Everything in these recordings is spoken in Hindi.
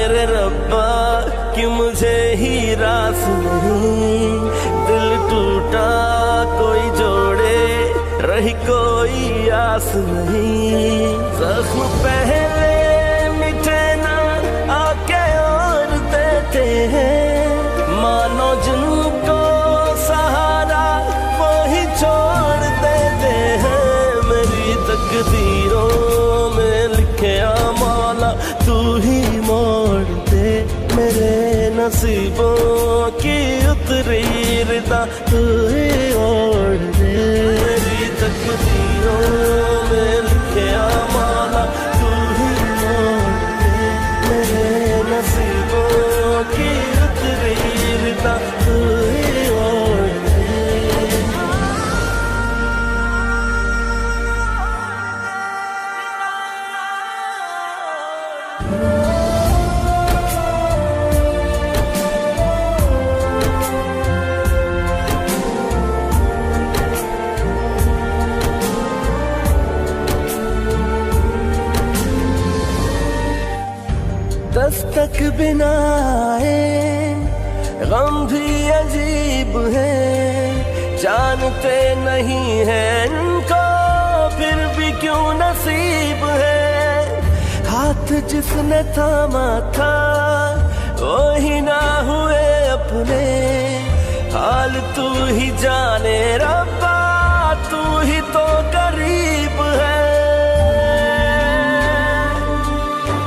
मेरे रब्बा कि मुझे ही रास नहीं, दिल टूटा कोई जोड़े रही कोई आस नहीं। जख्म पहले मिटे ना आके और देते हैं, मानो जिनको सहारा वो ही छोड़ देते हैं। मेरी तकदीरों में लिखे मौला तू ही मोड़ दे, मेरे नसीबों की उतरी रिदा तू ही ओढ़ दे। मेरी तकदीरों में लिखे मौला तू ही मोड़ दे, मेरे नसीबों की उतरी रिदा तू ही ओढ़ दे। दस्तक बिना आए गम भी अजीब है, जानते नहीं है इनको फिर भी क्यों नसीब है। हाथ जिसने थामा था वो ही ना हुए अपने, हाल तू ही जाने रब्बा तू ही तो करीब है।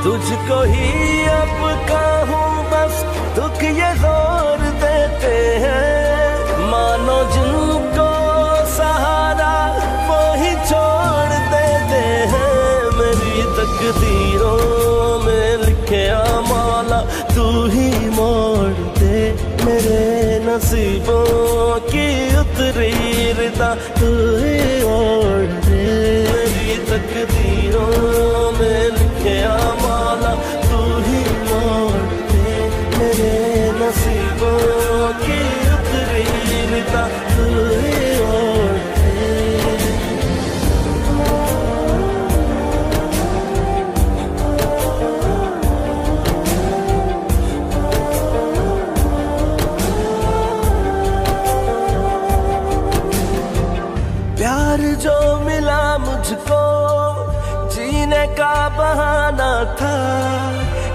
तुझको ही अब कहूँ बस दुख ये जोर देते हैं, मानो जिनको सहारा वो ही छोड़ देते हैं। मेरी तकदीरों में लिखे मौला तू ही मोड़ दे, मेरे नसीबों की उतरी रिदा तू ही ओढ़ दे। मेरी तकदीरों में लिखे मौला तू ही मोड़ दे, मेरे नसीबों की उतरी रिदा तू ही ओढ़ दे। प्यार जो मिला मुझको जीने का बहाना था,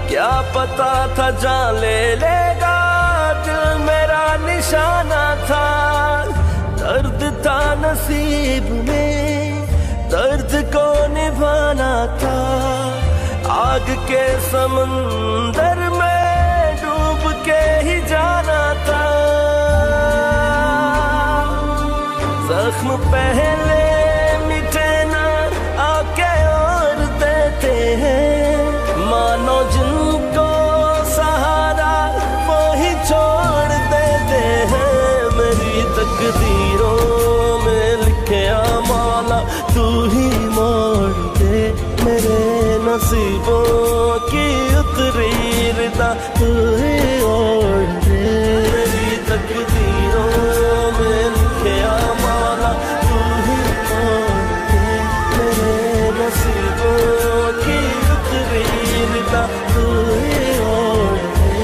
क्या पता था जान ले लेगा दिल मेरा निशाना था। दर्द था नसीब में दर्द को निभाना था, आग के समंदर में डूब के ही जाना था। जख्म पहले मिटे ना आके और देते हैं, मानो जिनको सहारा वो ही छोड़ देते हैं। मेरी तकदीरों में लिखे मौला तू ही मोड़ दे, मेरे नसीबों की उतरी रिदा तू ही ओढ़ दे। मेरी तकदीरों में लिखे मौला तू ही मोड़ दे, मेरे नसीबों की उतरी रिदा तू ही ओढ़ दे।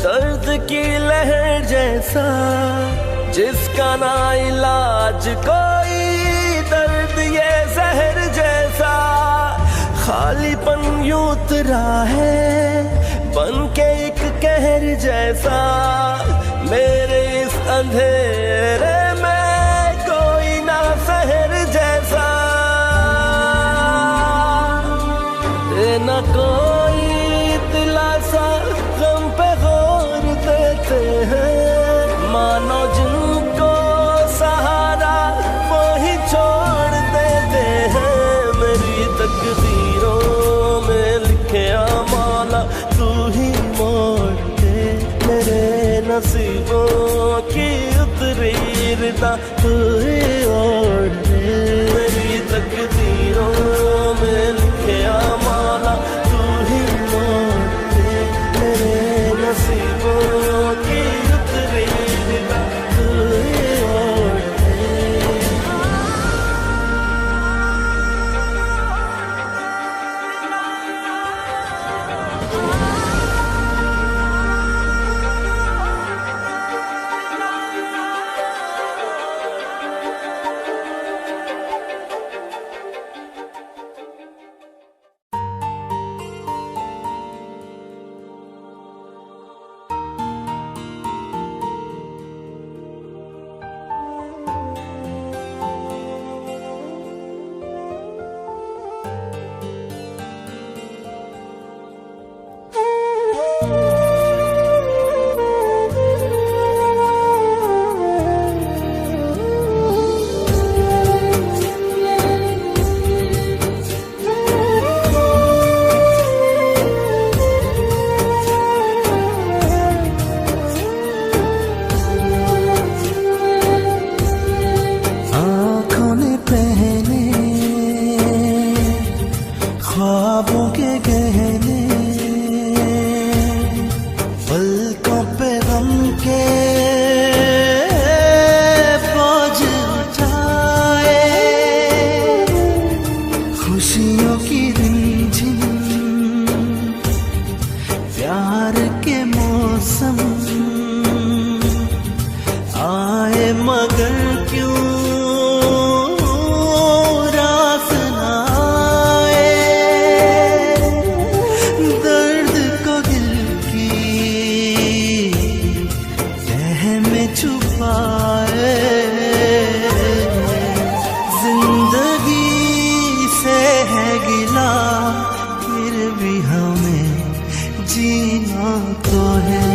दर्द की लहर जैसा जिसका ना इलाज कोई, दर्द ये जहर जैसा खालीपन यूं उतरा है बन के एक कहर जैसा। मेरे इस अंधेरे में कोई ना शहर जैसा, न कोई दिलासा गम पे हो नसीबों की उतरी रिदा हुई और मेरी तकदीरों में लिखे माला तू ही मोड़ दे। मेरे नसीबों की उतरी रिदा हुई और ख्वाबों के गहने पलकों पे गम के बोझ उठाए, खुशियों की रिमझिम प्यार के मौसम आए मगर क्यों जीना तो है,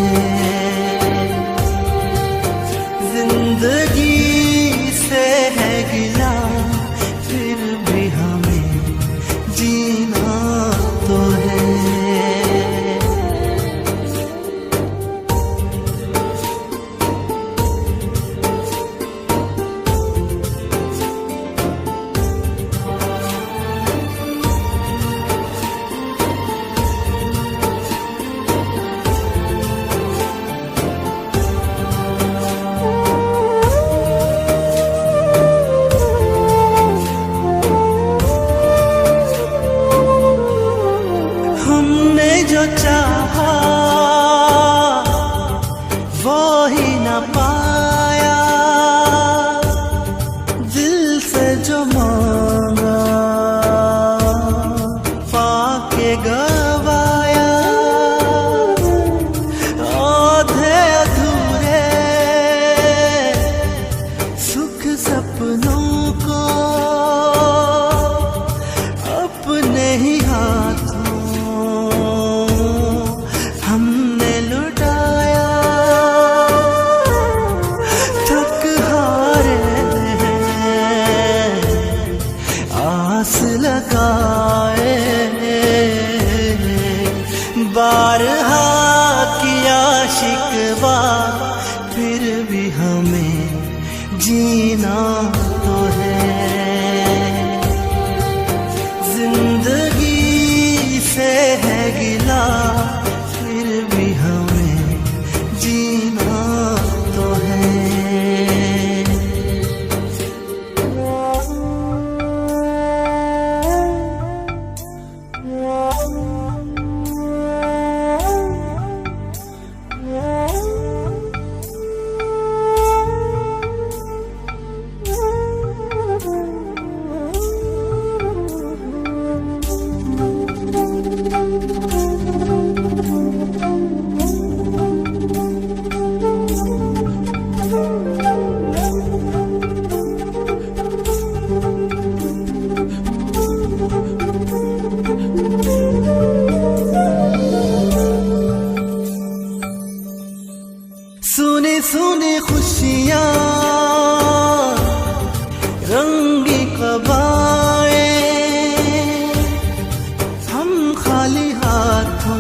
जिंदगी से है गिला फिर भी हमें जीना तो है। जो चाहा वो ही न पाया, दिल से जो मांगा पाके गवाया, आधे अधूरे सुख सपनों को अपने ही हाथों हमने लुटाया, थक हारे आस लगाए, बारहा किया शिकवा फिर भी हमें जीना तो है, जिंदगी से है गिला फिर भी हमें जीना तो है। सुनी सुनी खुशियाँ रंगी कबाएं, हम खाली हाथों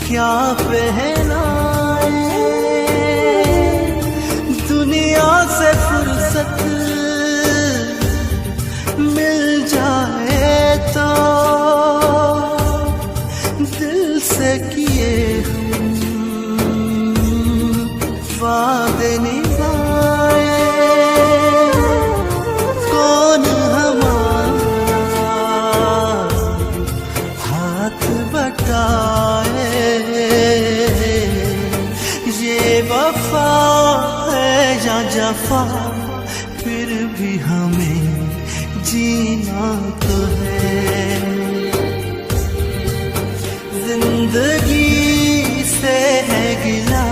क्या पहना तुझसे किए हम वादे निभाए, कौन हमारा हाथ बटाए। ये वफा है या जफा, फिर भी हमें जीना तो है। जिंदगी से है गिला,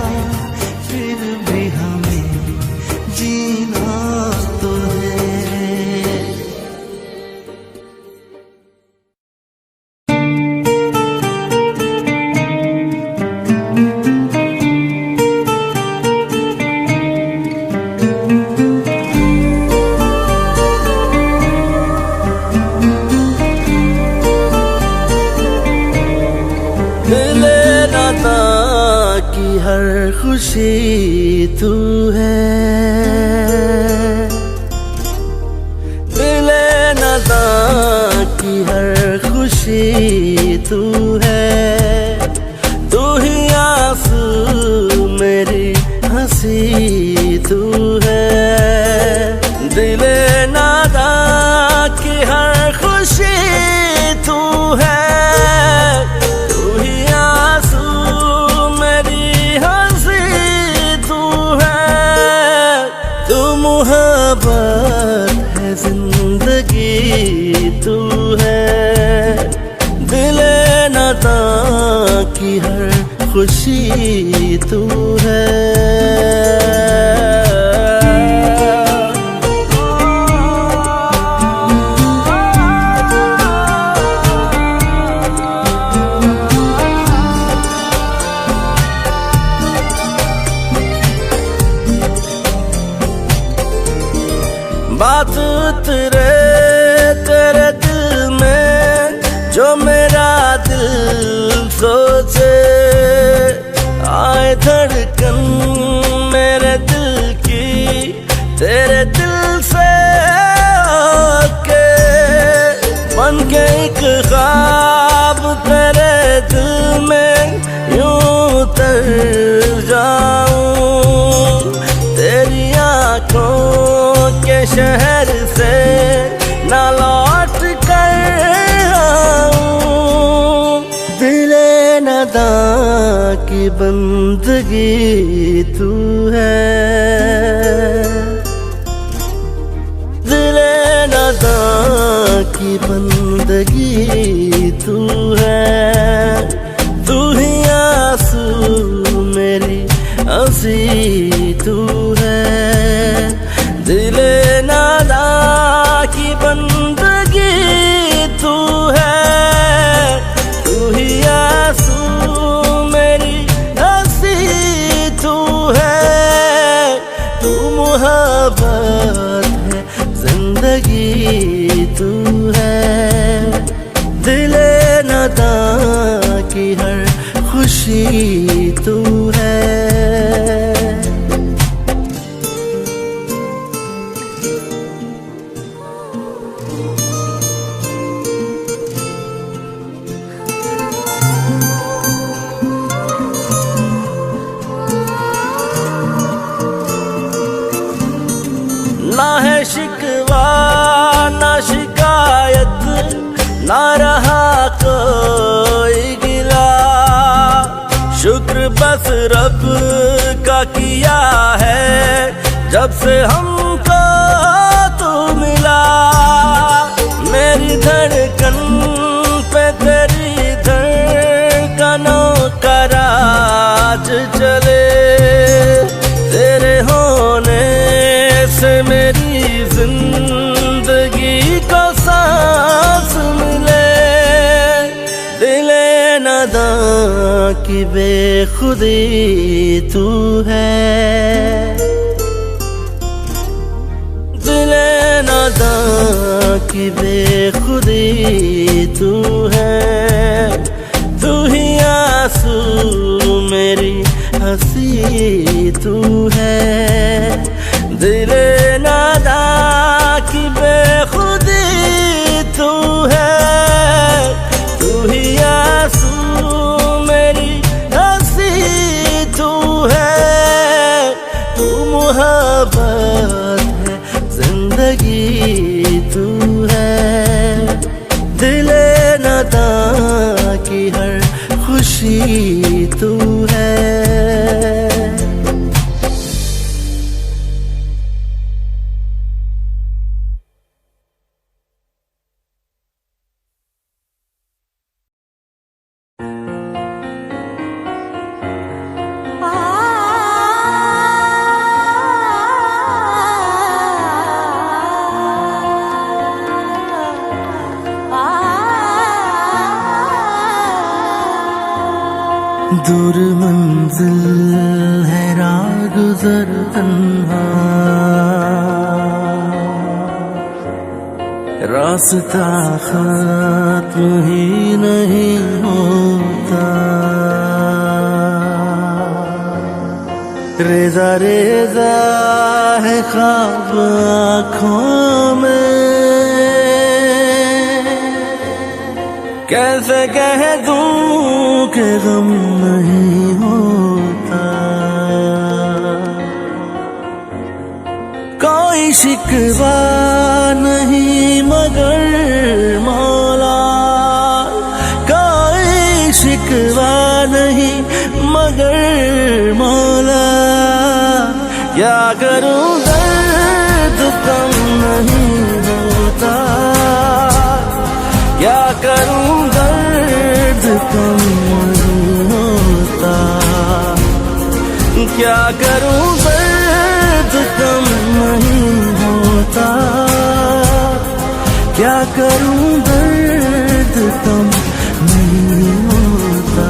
फिर भी हमें जीना तो है। हर खुशी तू है, दिले नदा की हर खुशी तू है। तू ही आंसू मेरी हंसी तू है। दिले नदा की हर खुशी तू है। मोहब्बत है जिंदगी तू है। दिले नाता की हर खुशी तू है। बात उतरे तेरे दिल में, जो मेरा दिल सोचे। आए धड़कन मेरे दिल की तेरे दिल से आके, बन के एक ख्वाब तेरे दिल में यूं उतर जाऊं। तेरी आंखों के शहर से ना लौट कर आऊं। दिले नदा की बंदगी तू है। दिले नदा की बंदगी तू है। तू ही आंसू मेरी हंसी तू है। दिले नादा की बंदगी तू है। तू ही आंसू मेरी हंसी तू है। तू मोहब्बत है जिंदगी तू है। दिले नादा की हर खुशी तू है। ना है शिकवा ना शिकायत, ना रहा कोई गिला। शुक्र बस रब का किया है, जब से हमको तू मिला। मेरी धड़कन पे तेरी धड़कनों का राज चले। तेरे होने से मेरी जिंदगी को सांस मिले। दिले नदा की बेखुदी तू है। दिले नदा की बेखुदी तू है। तू ही आंसू मेरी हंसी तू है। दिले नादा की बेखुदी तू है। तू ही आंसू में तू है। दूर मंजिल है राह गुजर तन्हा, रास्ता खत्म ही नहीं होता। रेजा रेजा है ख्वाब आँखों में, कैसे कह दूं कि गम नहीं होता। कोई शिकवा नहीं मगर मौला, कोई शिकवा नहीं मगर मौला। क्या करूं दर्द कम नहीं होता, क्या करूं दर्द कम नहीं होता। क्या करूं दर्द कम नहीं होता, क्या करूं दर्द कम नहीं होता।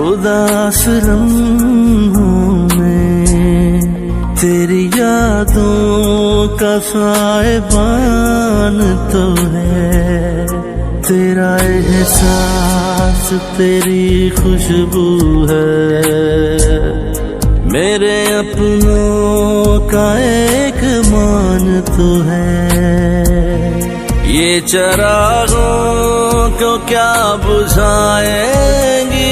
उदास लम्हों में तेरी यादों का साहिबान तो है। तेरा एहसास तेरी खुशबू है, मेरे अपनों का एक मान तो है। ये चिरागों को क्या बुझाएंगी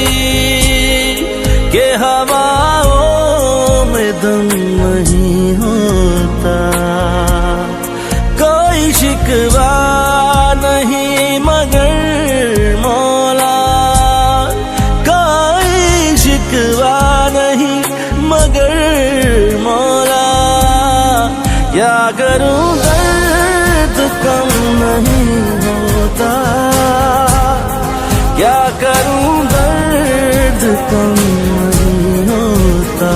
कि हवाओं में दम नहीं होता। कोई शिकवा नहीं मगर मौला, कोई शिकवा नहीं मगर मौला। क्या करूं दर्द कम नहीं होता, क्या करूं दर्द कम नहीं होता।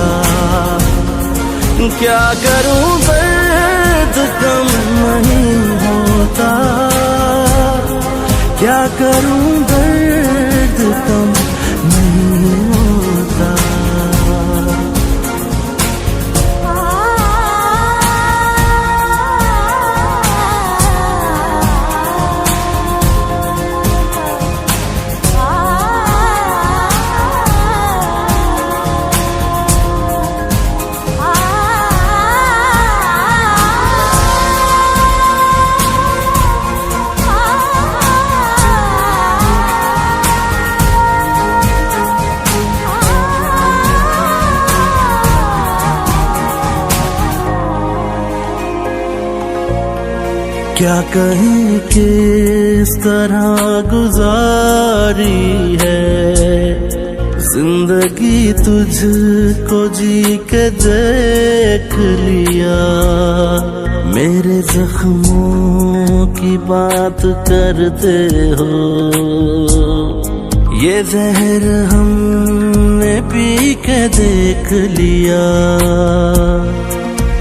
क्या करूं दर्द कम नहीं होता, क्या करूं दर्द कम नहीं होता। क्या कहें किस तरह गुजारी है जिंदगी, तुझको जी के देख लिया। मेरे जख्मों की बात करते हो, ये जहर हमने पी के देख लिया।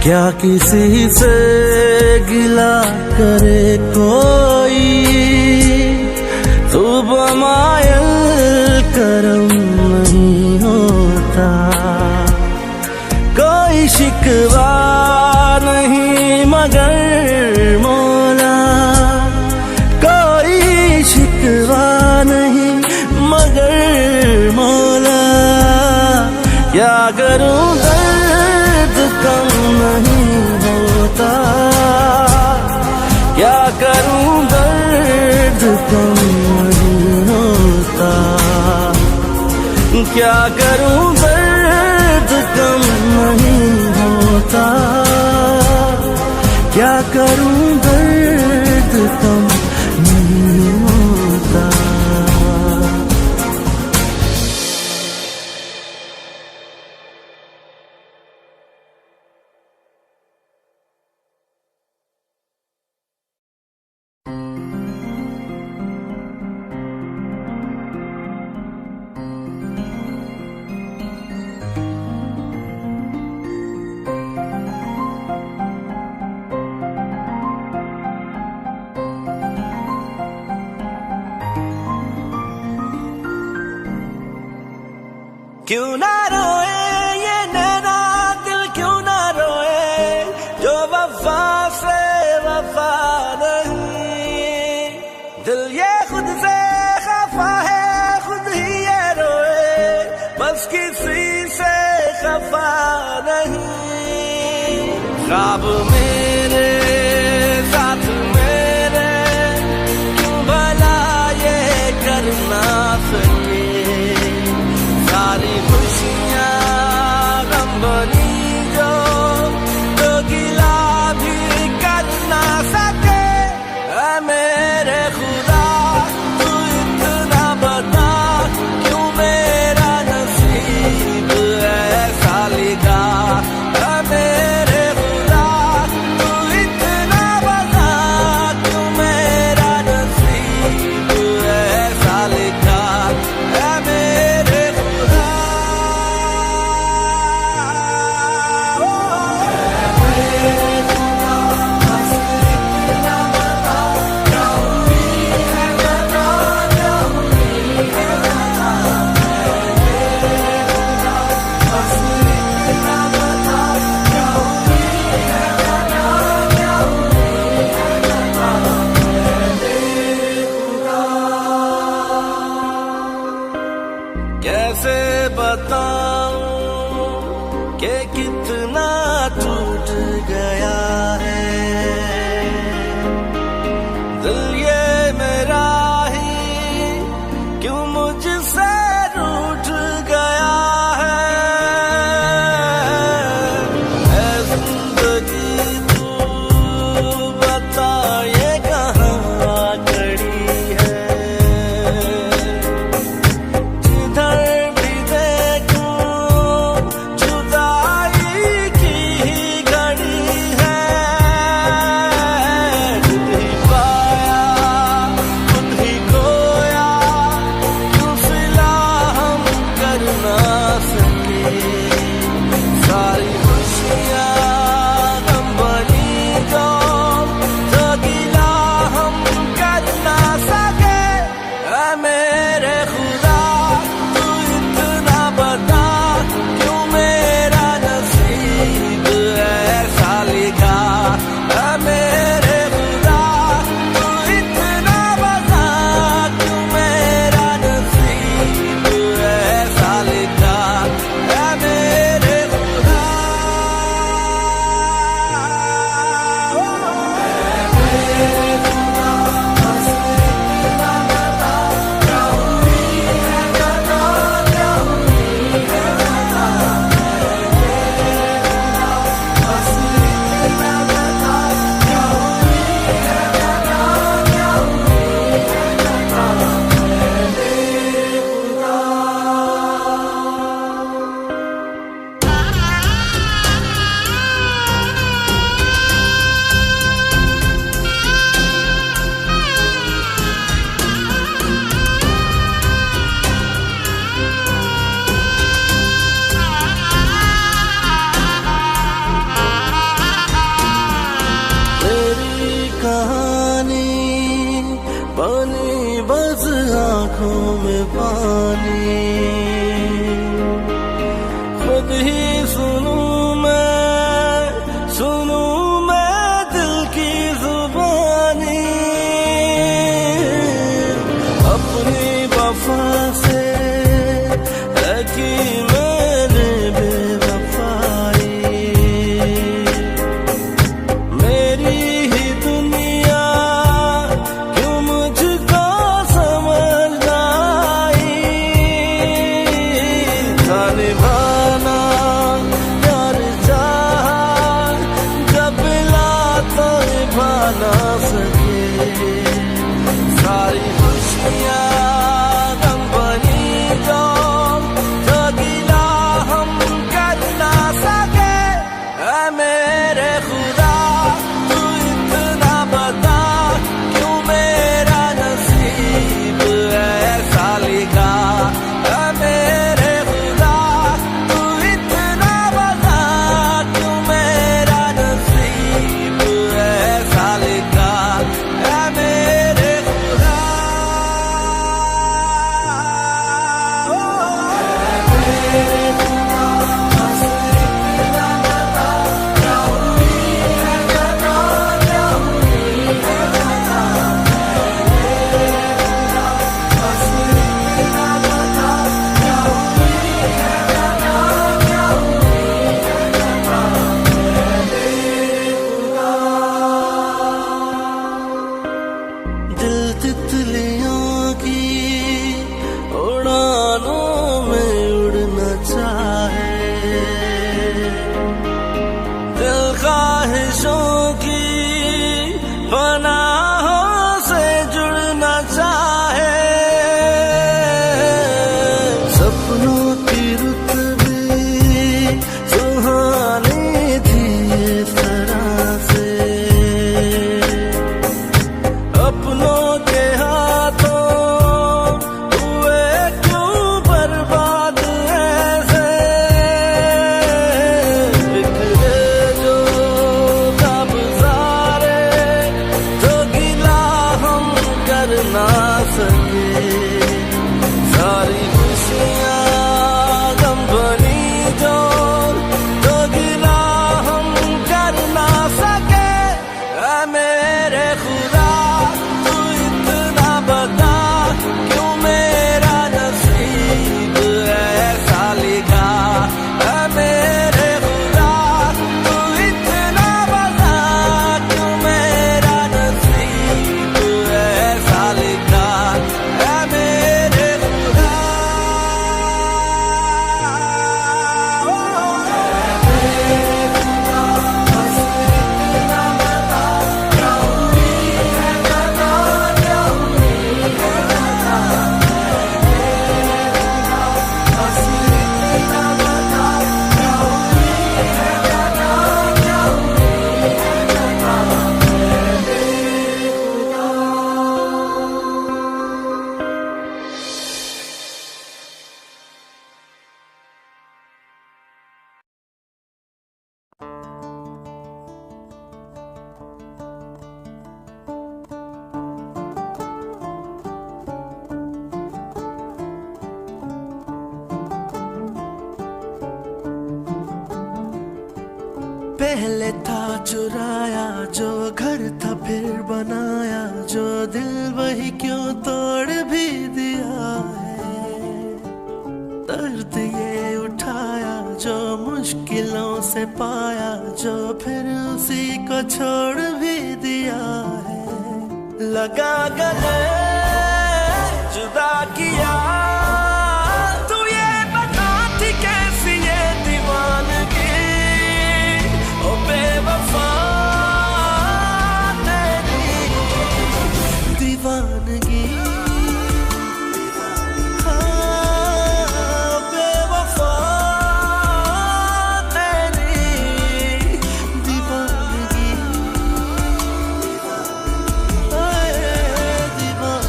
क्या किसी से गिला करे कोई, तू बमायल करम नहीं होता। कोई शिकवा नहीं मगर मौला, कोई शिकवा नहीं मगर मौला। क्या करूं दर्द कम नहीं होता, क्या करूं दर्द कम नहीं होता, क्या करूं दर्द कम नहीं होता, क्या करूं दर्द कम नहीं होता। क्यों ना रोए ये नैना दिल, क्यों ना रोए जो वफा से वफा नहीं। दिल ये खुद से खफा है, खुद ही ये रोए, बस किसी से खफा नहीं। ख्वाब मेरे साथ मेरे क्यों भला ये करना सके, सारी खुशियाँ गम बनी जो तो गिला भी कर ना सके। मेरे खुदा तू इतना बता, क्यों मेरा नसीब ऐसा लिखा। मेरे खुदा तू इतना बता, क्यों मेरा नसीब ऐसा लिखा। मेरे कैसे बताऊं कि कितना टूट गया है दिल ये मेरा ही, क्यों मुझसे रूठ गया है। ऐ जिंदगी तू बता ये कहाँ खड़ी है, सारी खुशियाँ गम बनी जो तो गिला हम कर ना सके। मेरे खुदा तू इतना बता, क्यों मेरा नसीब ऐसा लिखा। मेरे खुदा तू इतना बता, क्यों मेरा नसीब ऐसा लिखा। मेरे पानी बस आँखों में पानी, खुद ही सुनूं मैं दिल की जुबानी। अपनी वफा से है कि मैंने बेवफाई, मेरी ही दुनिया सारी खुशियाँ गम बनी जो गिला हम कर ना सके। ऐ मेरे खुदा तू इतना बता क्यों मेरा नसीब ऐसा लिखा। ऐ मेरे खुदा तू इतना बता क्यों मेरा नसीब ऐसा लिखा। ऐ मेरे खुदा दिल तितलियों की उड़ानों में उड़ना चाहे। दिल ख्वाहिशों की पनाहों से जुड़ना चाहे। सपनों की रुत भी सुहानी थी इस तरह से। अपनों के हाथों हुए क्यों बर्बाद ऐसे। बिखरे जो कब सारे तो गिला हम कर ना सके। सारी खुशियाँ गम बनी जो गिला हम कर ना सके। ऐ मेरे खुदा तू इतना बता क्यों मेरा नसीब ऐसा लिखा। ऐ मेरे खुदा तू इतना बता क्यों मेरा नसीब ऐसा लिखा। ऐ मेरे खुदा पहले था चुराया जो घर था फिर बनाया जो दिल वही क्यों तोड़ भी दिया है। दर्द ये उठाया जो मुश्किलों से पाया जो फिर उसी को छोड़ भी दिया है। लगा गले जुदा किया तू ये बता थी कैसी ये दीवानगी। ओ बेवफा तेरी दीवानगी। हाँ, बेवफा तेरी दीवानगी। आए दीवानगी।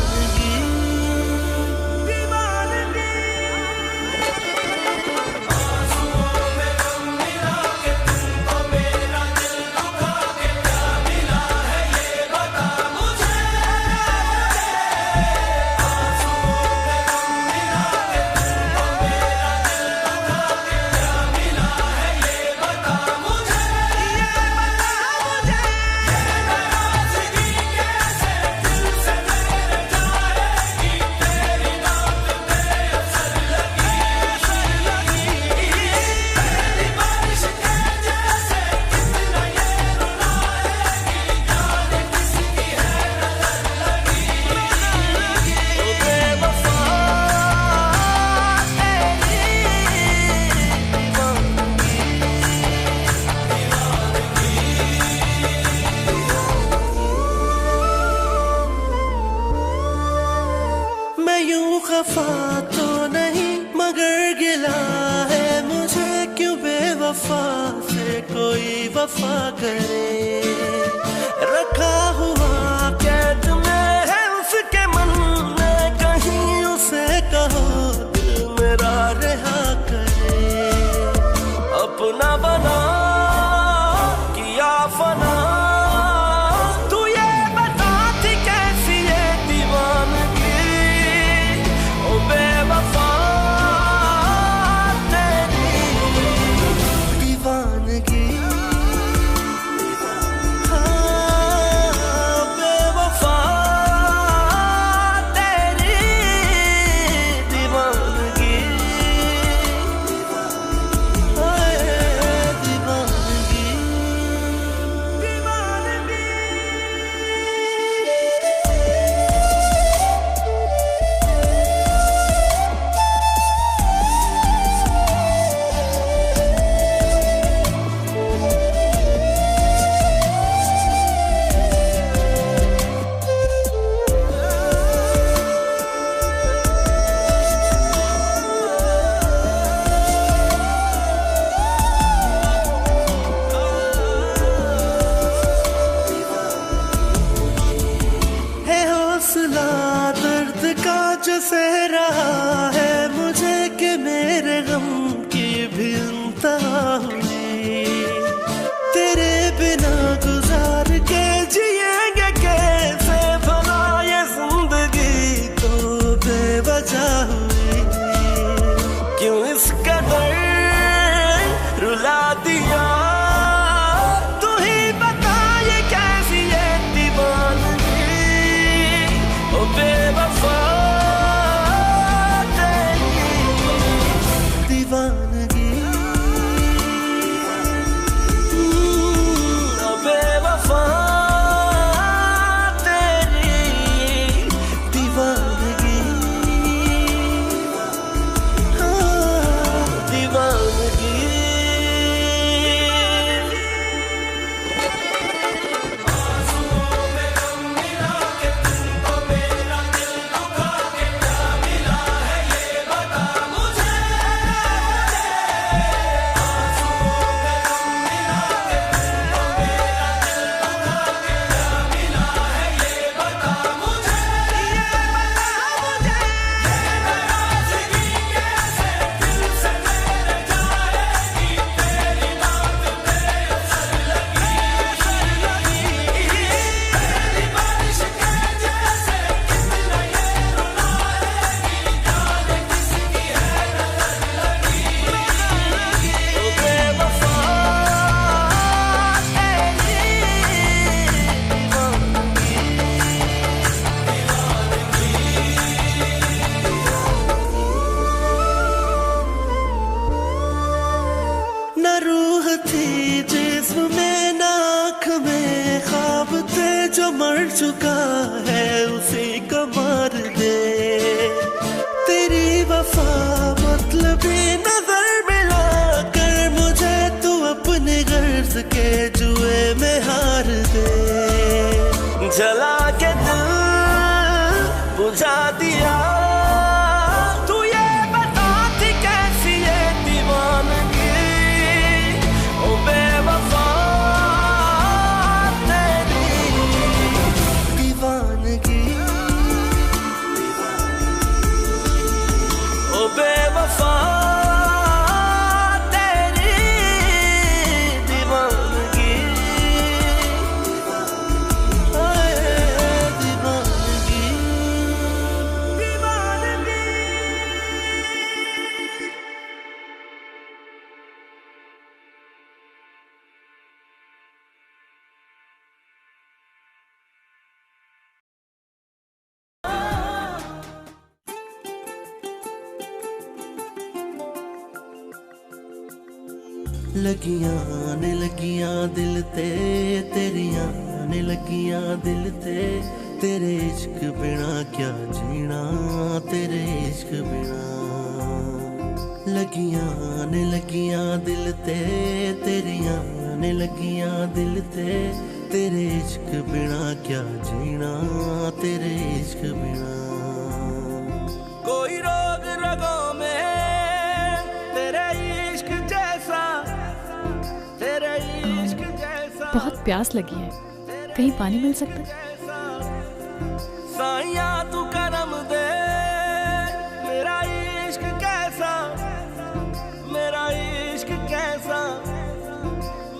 मैं यूं खफा तो नहीं, मगर गिला है मुझे क्यों बेवफा से कोई वफा करे। रखा हुआ कैद में है उसके मन में, कहीं उसे कहो दिल मेरा रहा करे। अपना बना किया फना, तू ये बता थी कैसी ये दीवानगी, ओ बेवफा तेरी दीवानगी। दर्द का जो सह रहा है मुझे कि मेरे गम की भी इंतहा हुई। तेरे बिना गुजार के जिएंगे कैसे भला ये जिंदगी तो बेवजह हुई। क्यों इस कदर रुला दिया तू ही बता ये कैसी ये दीवानगी, ओ बेवफा तेरी दीवानगी। ओ बेवफा तेरी दीवानगी, हाँ दीवानगी। रूह थी जिस्म में ना आँख में ख्वाब थे, जो मर चुका है उसी को मार दे। तेरी वफा मतलबी नजर मिला कर मुझे तू अपने गर्ज के जुए में हार दे। जला के दिल बुझा दिया तू ये बता थी कैसी ये दीवानगी, ओ बेवफा तेरी दीवानगी, ओ बेवफा तेरी दीवानगी, दीवानगी, दीवानगी। लगियां ने लगियां दिल ते तेरियां ने लगियां दिल ते, तेरे इश्क बिना क्या जीना, तेरे इश्क बिना। लगियां ने लगियां दिल ते तेरियां ने लगियां दिल ते, तेरे इश्क बिना क्या जीना, तेरे इश्क बिना। प्यास लगी है, कहीं पानी मिल सकता है? साइया तू करम दे, मेरा इश्क कैसा, मेरा इश्क कैसा,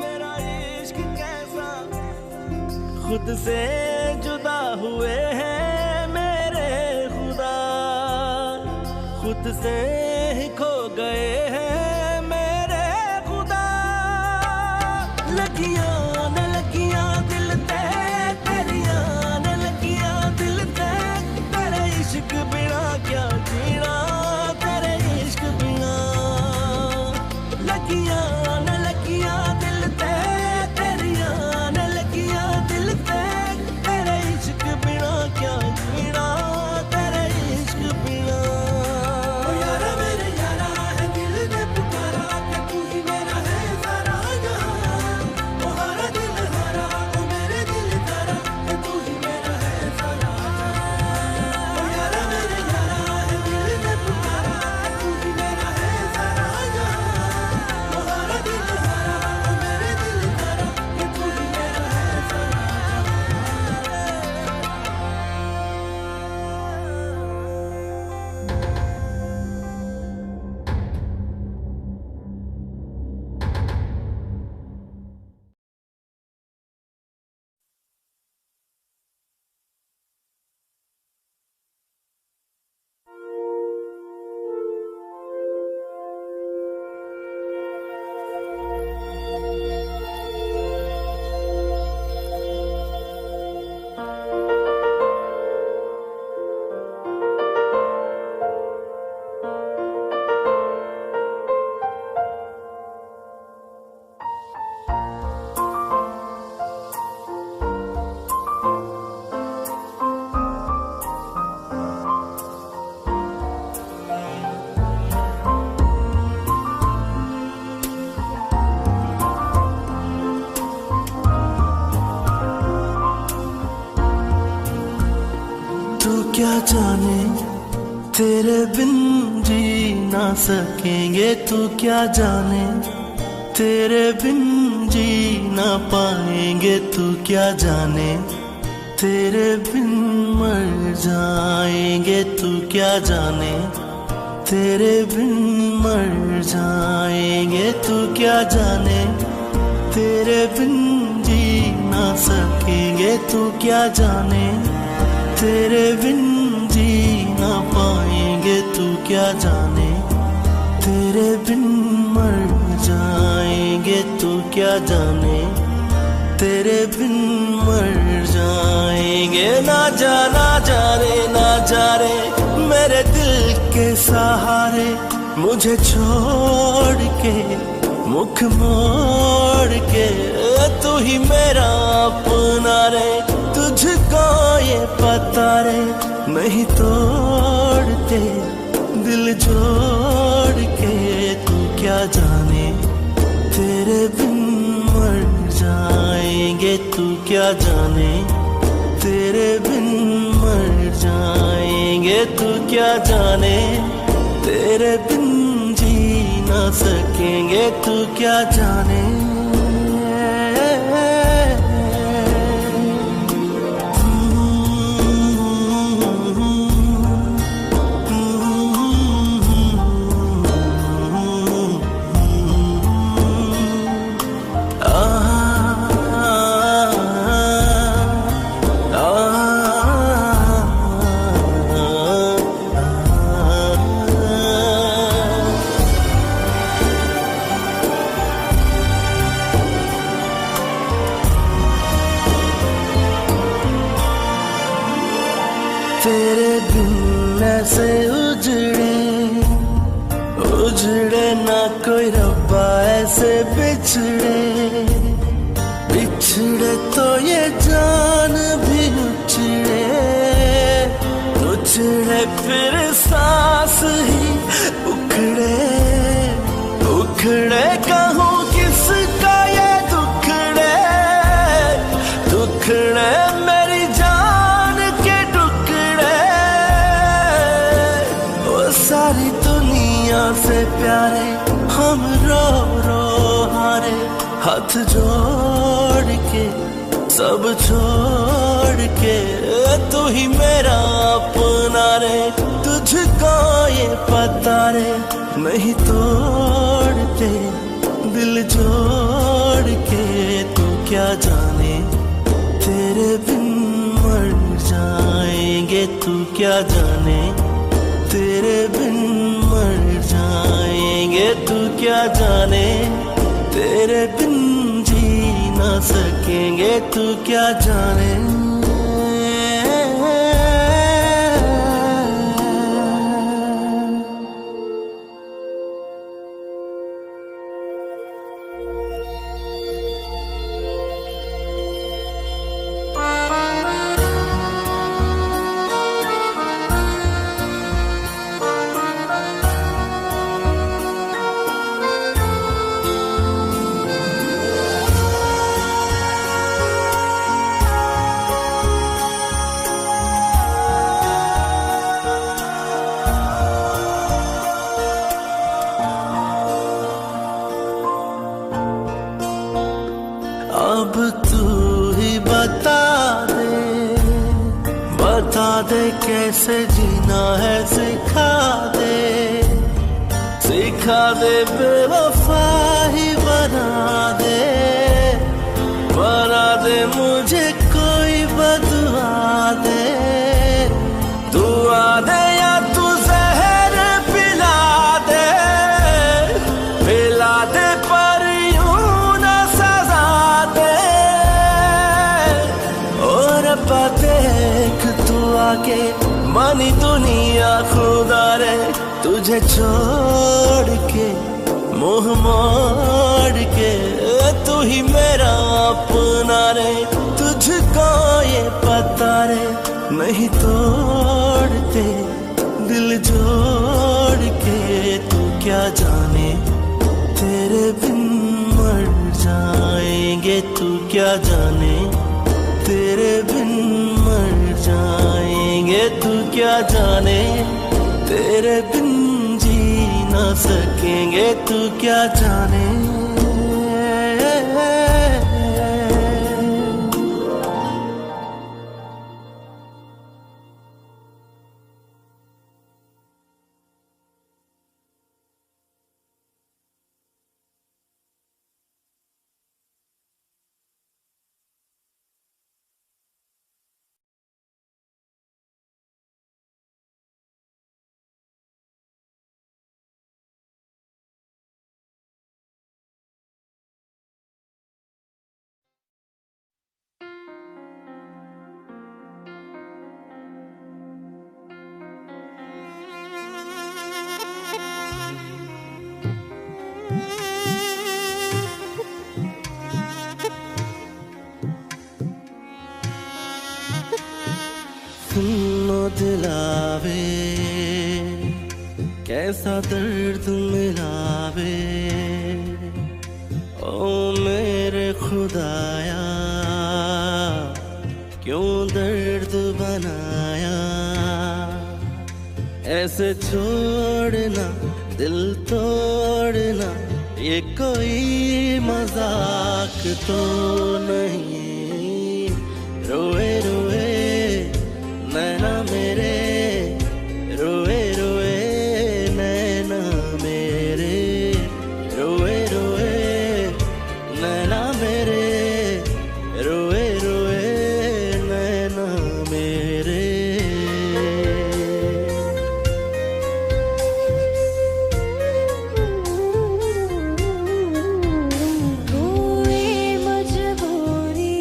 मेरा इश्क कैसा। खुद से जुदा हुए हैं मेरे खुदा, खुद से ही खो गए हैं मेरे खुदा। लगियां न लगियां दिल ते, तेरियां न लगियां दिल ते, तेरे इश्क बिना क्या जीना, तेरे इश्क बिना। लगियां न लगियां दिल ते, तेरियां न लगियां दिल ते, तेरे इश्क बिना क्या जीना, तेरे इश्क बिना। ओ यारा मेरे यारा है दिल ने पुकारा कि तू ही मेरा है सारा जहां। ओ हारा दिल हारा, ओ मेरे दिल तारा, कि तू ही मेरा है सारा जहां। ओ यारा मेरे यारा है दिल ने पुकारा, तू ही मेरा है सारा जहां। ओ हारा दिल हारा, ओ मेरे दिल तारा, कि तू ही मेरा है सारा तू क्या जाने, तेरे बिन जी ना सकेंगे। तू क्या जाने, तेरे बिन जी ना पाएंगे। तू क्या जाने, तेरे बिन मर जाएंगे। तू क्या जाने, तेरे बिन मर जाएंगे। तू क्या जाने, तेरे बिन जी ना सकेंगे। तू क्या जाने, तेरे बिन जी ना पाएंगे। तू क्या जाने, तेरे बिन मर जाएंगे। तू क्या जाने, तेरे बिन मर जाएंगे। ना जा रे ना जा रे मेरे दिल के सहारे, मुझे छोड़ के मुख मोड़ के। तू ही मेरा अपना रे, तुझको ये पता रे, नहीं तोड़ते दिल जोड़ के। तू क्या जाने, तेरे बिन मर जाएंगे। तू क्या जाने, तेरे बिन मर जाएंगे। तू क्या जाने, तेरे बिन जी ना सकेंगे। तू क्या जाने। तेरे बिन ऐसे उजड़े उजड़े ना कोई रब्बा, ऐसे बिछड़े बिछड़े तो ये जान भी उछड़े उछड़े। फिर सांस ही उखड़े उखड़े। कहूँ किसका ये दुखड़े दुखड़े, मेरी जान के टुकड़े। वो सारी दुनिया से प्यारे हम रो रो हारे, हाथ जोड़ के सब छोड़ के तू ही मेरा अपना रे, तुझको ये पता रे नहीं तोड़ते दिल जोड़ के, तू क्या जाने तेरे बिन मर जाएंगे, तू क्या जाने तेरे बिन मर जाएंगे, तू क्या जाने तेरे बिन जी ना सकेंगे, तू क्या जाने। अब तू ही बता दे कैसे जीना है, सिखा दे बेवफा ही बना दे मुझे कोई बदुआ दे, दुआ दे या तू जहर पिला दे पर यूं ना सजा दे। और देख तू आके मानी दुनिया खुदा रे, तुझे छोड़ के मुंह मोड़ के तू ही मेरा अपना रे, तुझको ये पता रे नहीं तोड़ते दिल जोड़ के, तू क्या जाने तेरे बिन मर जाएंगे, तू क्या जाने तेरे बिन मर जाएंगे, तू क्या जाने तेरे बिन जी ना सकेंगे, तू क्या जाने। सुनो दिलावे कैसा दर्द मिलावे, ओ मेरे खुदाया क्यों दर्द बनाया, ऐसे छोड़ना दिल तोड़ना ये कोई मजाक तो नहीं, रोए रोए नैना मेरे, रोए रोए नैना मेरे, रोए रोए नैना मेरे, रोए रोए नैना मेरे। कोई मजबूरी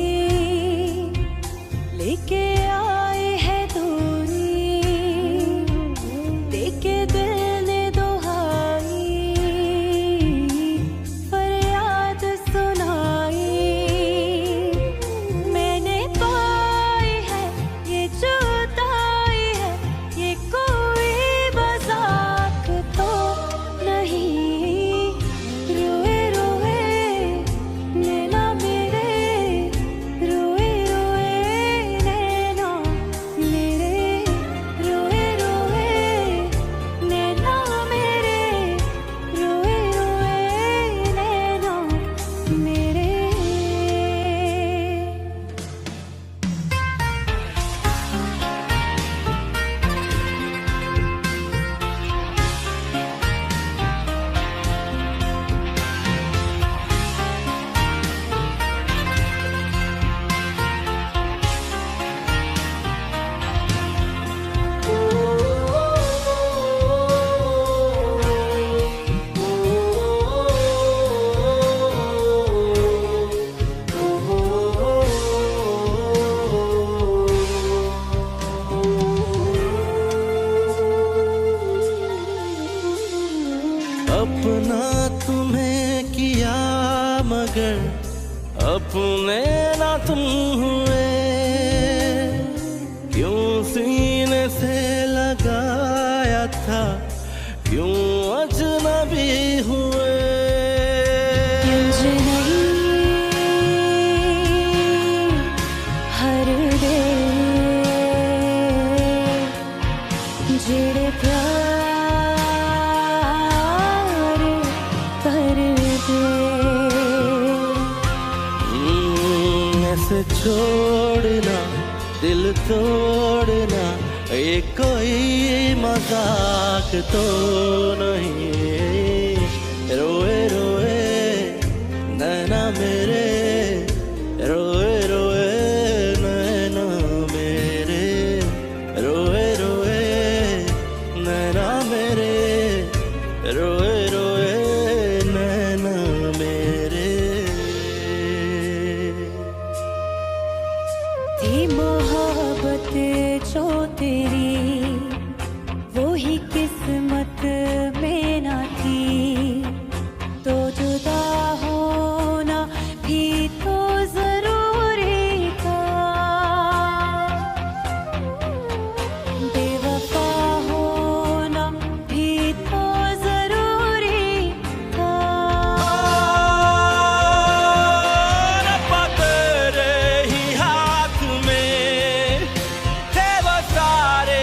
अपना तुम्हें किया मगर अपने ना तुम हुए, क्यों सीने से लगाया था, क्यों अजनबी हुए। हर दे जेड़े प्यार कर दे, ऐसे छोड़ना दिल तोड़ना ये कोई मजाक तो नहीं। रोए रोए नैना मेरे, रोए रोए नैना मेरे, रोए रोए नैना मेरे, रोए रोए नैना मेरे। थी मोहब्बत जो तेरी वो ही किस्मत में ना थी, तो जुदा होना भी तो जरूरी था। बेवफा होना भी तो जरूरी था। रब्बा तेरे ही हाथ में थे वो सारे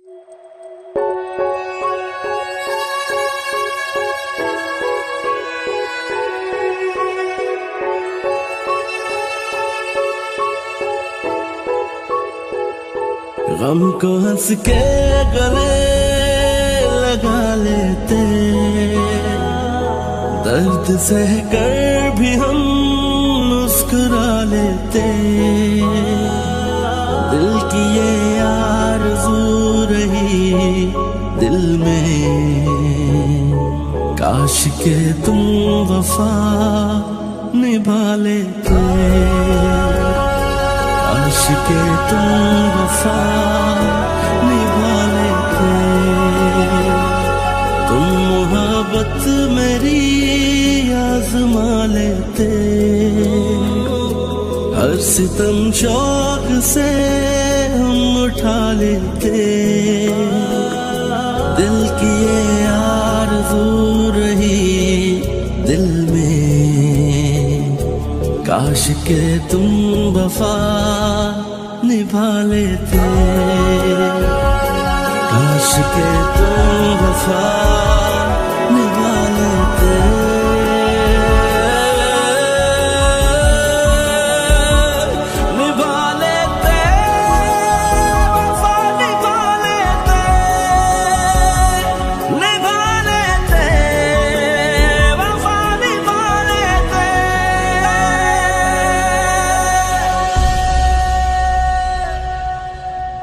गम को हंस के गले लगा लेते, दर्द सह कर भी हम मुस्कुरा लेते। दिल की ये आरज़ू रही दिल में, काश के तुम वफा निभा लेते, काश के तुम वफा निभा लेते। तुम मोहब्बत मेरी आज़मा लेते, हर सितम शौक से हम उठा लेते। दिल की ये आरज़ू रही दिल में, काश के तुम वफा निभा लेते, काश के तुम वफा निभा लेते।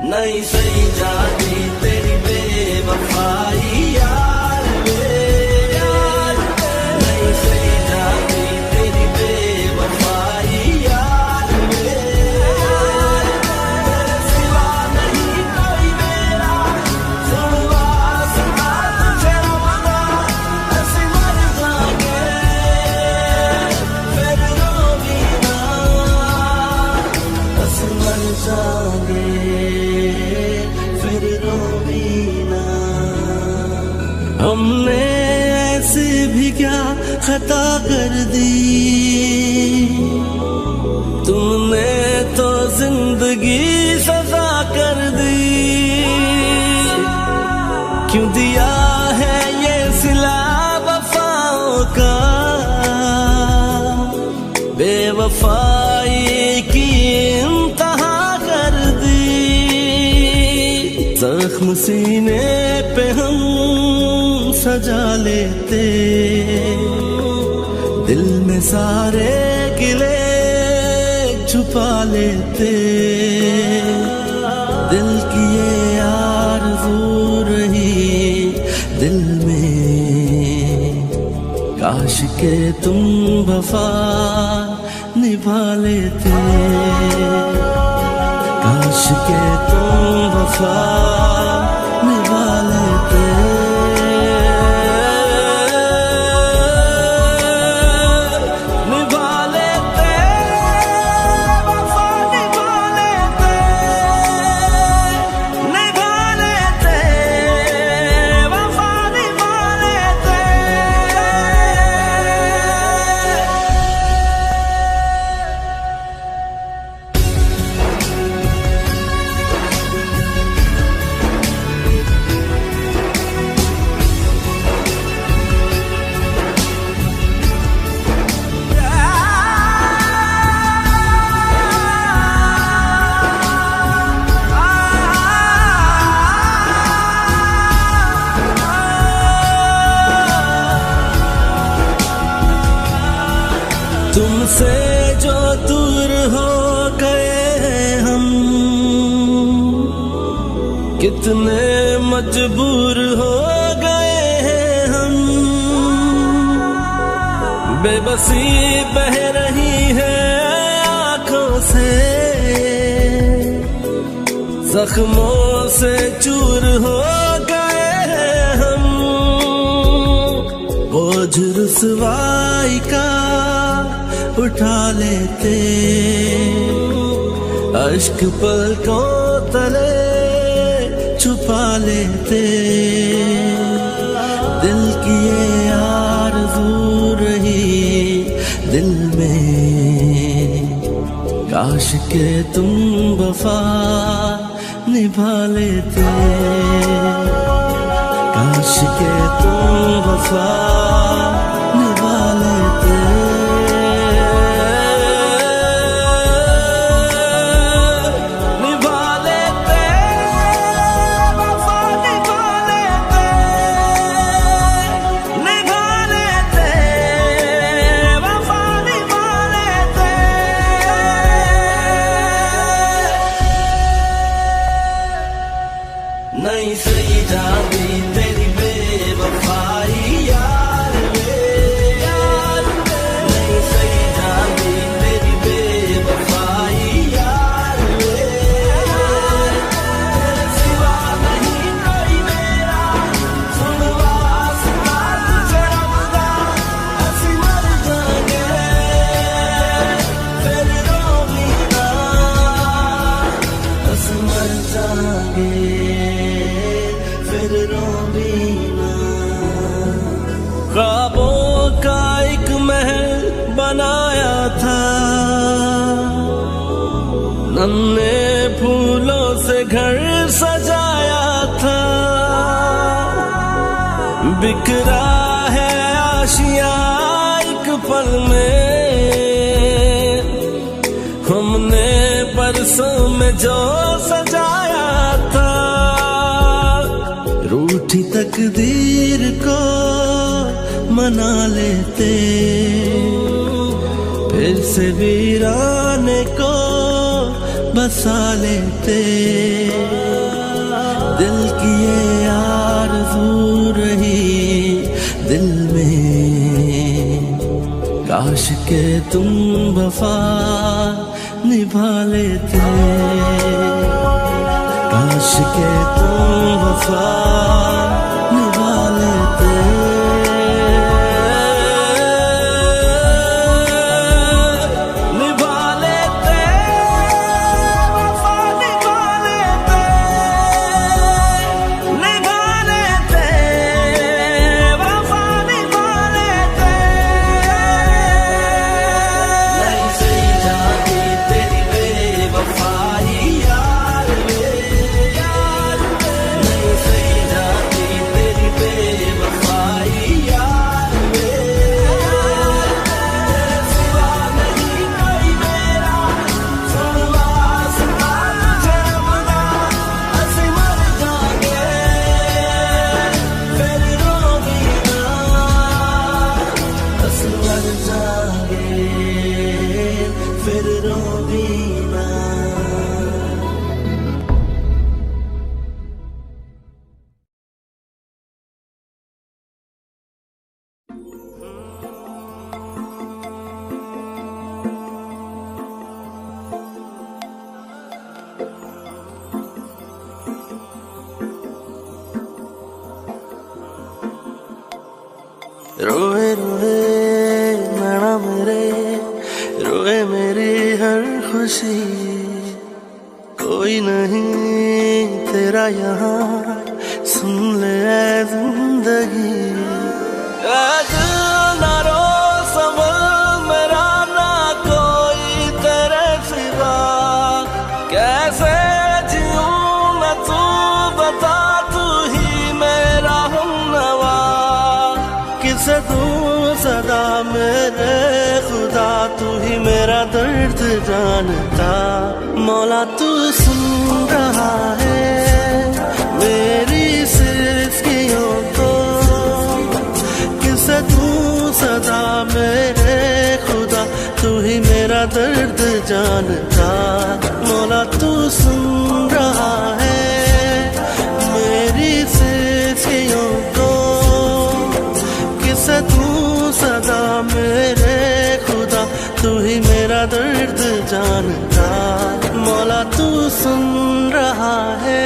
नहीं सही जाती तेरी बेवफाई यार वे, नहीं सही जाती तेरी बेवफाई यार वे। तेरे सिवा नहीं कोई मेरा, सुनवा सुना तुझे रोना, ऐसी मर जाके फिर रोगी ना, ऐसी मर जाके हमने ऐसे भी क्या खता कर दी, तुमने तो जिंदगी सजा कर दी। क्यों दिया है ये सिला वफाओं का, बेवफाई की इंतहा कर दी। जख्म सीने पे हम सजा लेते, दिल में सारे गिले छुपा लेते। दिल की ये आरज़ू रही दिल में, काश के तुम वफा निभा लेते, काश के तुम वफा निभा लेते। तुमसे जो दूर हो गए हम, कितने मजबूर हो गए हैं हम। बेबसी बह रही है आँखों से, जख्मों से चूर हो गए हैं हम। बोझ रुसवाई का उठा लेते, अश्क पलकों तले छुपा लेते। दिल की ये आरज़ू रही दिल में, काश के तुम वफा निभा लेते, काश के तुम वफा निभा लेते। नहीं सही जाती तेरी बेवफाई यार वे, यार वे। नहीं सही जाती तेरी बेवफाई यार वे, यार वे। सिवा नहीं कोई मेरा, सुन वास्ता तुझे रब्बा, ऐसी मर जाएंगे फिर रोगी ना, ऐसी मर जाएंगे ख्वाबों का एक महल बनाया था, नन्हे फूलों से घर सजाया था, बिखरा है आशिया एक पल में, हमने परसों में जो सजाया था। रूठी तकदीर को मना लेते, फिर से वीराने को बसा लेते, दिल की ये आरज़ू रही दिल में, काश के तुम वफा निभा लेते, काश के तुम वफा निभा लेते। रोए रोए नैना मेरे, रोए मेरी हर खुशी, कोई नहीं तेरा यहाँ, सुन ले ऐ जिंदगी। ऐ दिल ना रो संभल मेरा, ना कोई तेरे सिवा, कैसे जीऊं मैं तू बता, तू ही मेरा हमनवा, किसे दूं सदा मेरे खुदा, तू ही मेरा दर्द जानता। मौला तू सुन रहा है मेरी सिसकियों को, किसे दूं सदा मेरे खुदा, तू ही मेरा दर्द जानता। मौला तू सुन रहा है मेरी सिसकियों को, किसे दूं सदा मेरे खुदा, तू ही मेरा दर्द जानता। मौला तू सुन रहा है।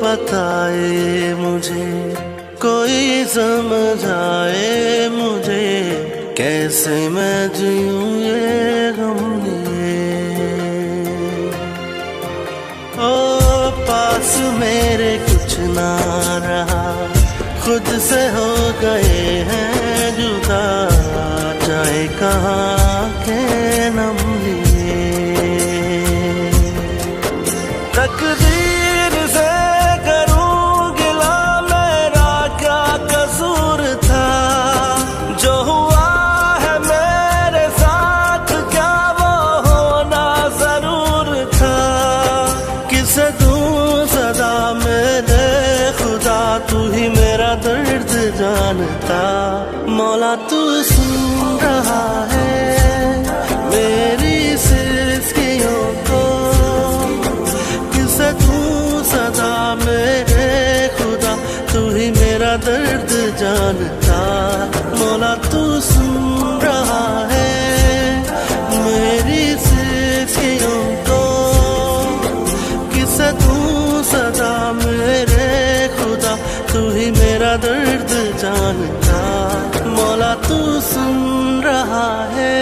बताए मुझे, कोई समझाए मुझे, कैसे मैं जीऊं ये गम लिए। ओ पास मेरे कुछ ना रहा, खुद से हो गए हैं जुदा, जाए कहाँ के नम लिए। तकदीर से करूं गिला, मेरा क्या कसूर था, जो हुआ है मेरे साथ क्या वो होना जरूर था। किसे दूं सदा मेरे खुदा, तू ही मेरा दर्द जानता। मौला तू सुन रहा है मेरी सिसकियों को, किसे दूं सदा मेरे खुदा, तू ही मेरा दर्द जानता। मौला तू सुन रहा है मेरी सिसकियों को, किसे दूं सदा मेरे खुदा, तू ही मेरा दर्द जानता। मौला तू सुन रहा है।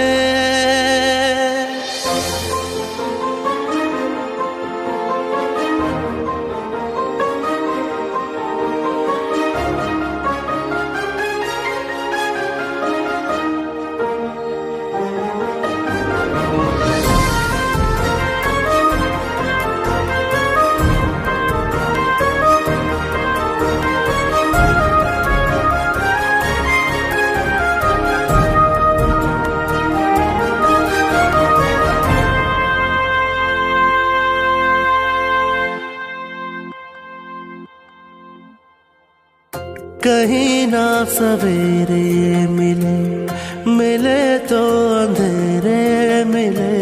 कहीं ना सवेरे मिले, मिले तो अंधेरे मिले,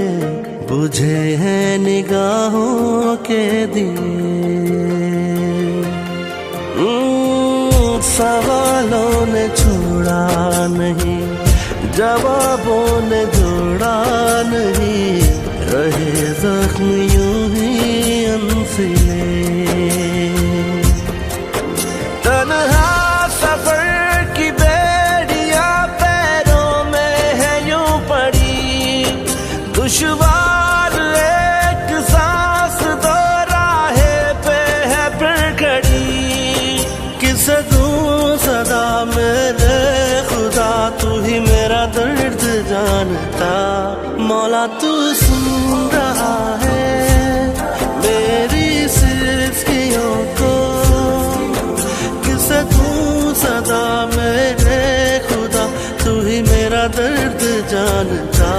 बुझे हैं निगाहों के दिए। सवालों ने छोड़ा नहीं, जवाबों ने जोड़ा नहीं, रहे जख्म यूं ही अनसिले। तन्हा सफर की बेड़ियां पैरों में है यूं पड़ी, दुश्वार एक सांस दो राहे पे है फिर खड़ी। किसे दूं सदा मेरे खुदा, तू ही मेरा दर्द जानता। मौला तू सुन रहा है मेरी सिसकियों को, किसे दूं सदा मेरे खुदा, तू ही मेरा दर्द जानता।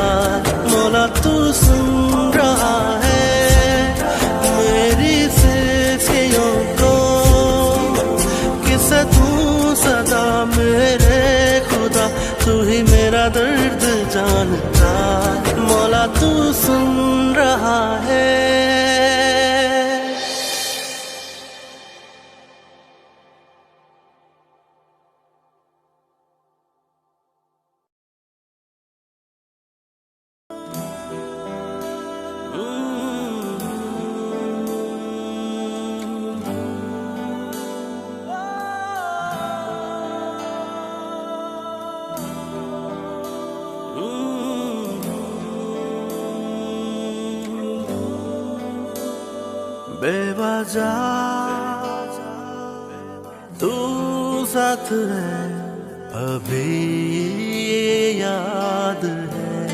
मौला तू सुन रहा है मेरी सिसकियों को, किसे दूं सदा मेरे खुदा, तू ही मेरा दर्द जानता। मौला तू सुन रहा है। बेवजह तू साथ है, अभी याद है,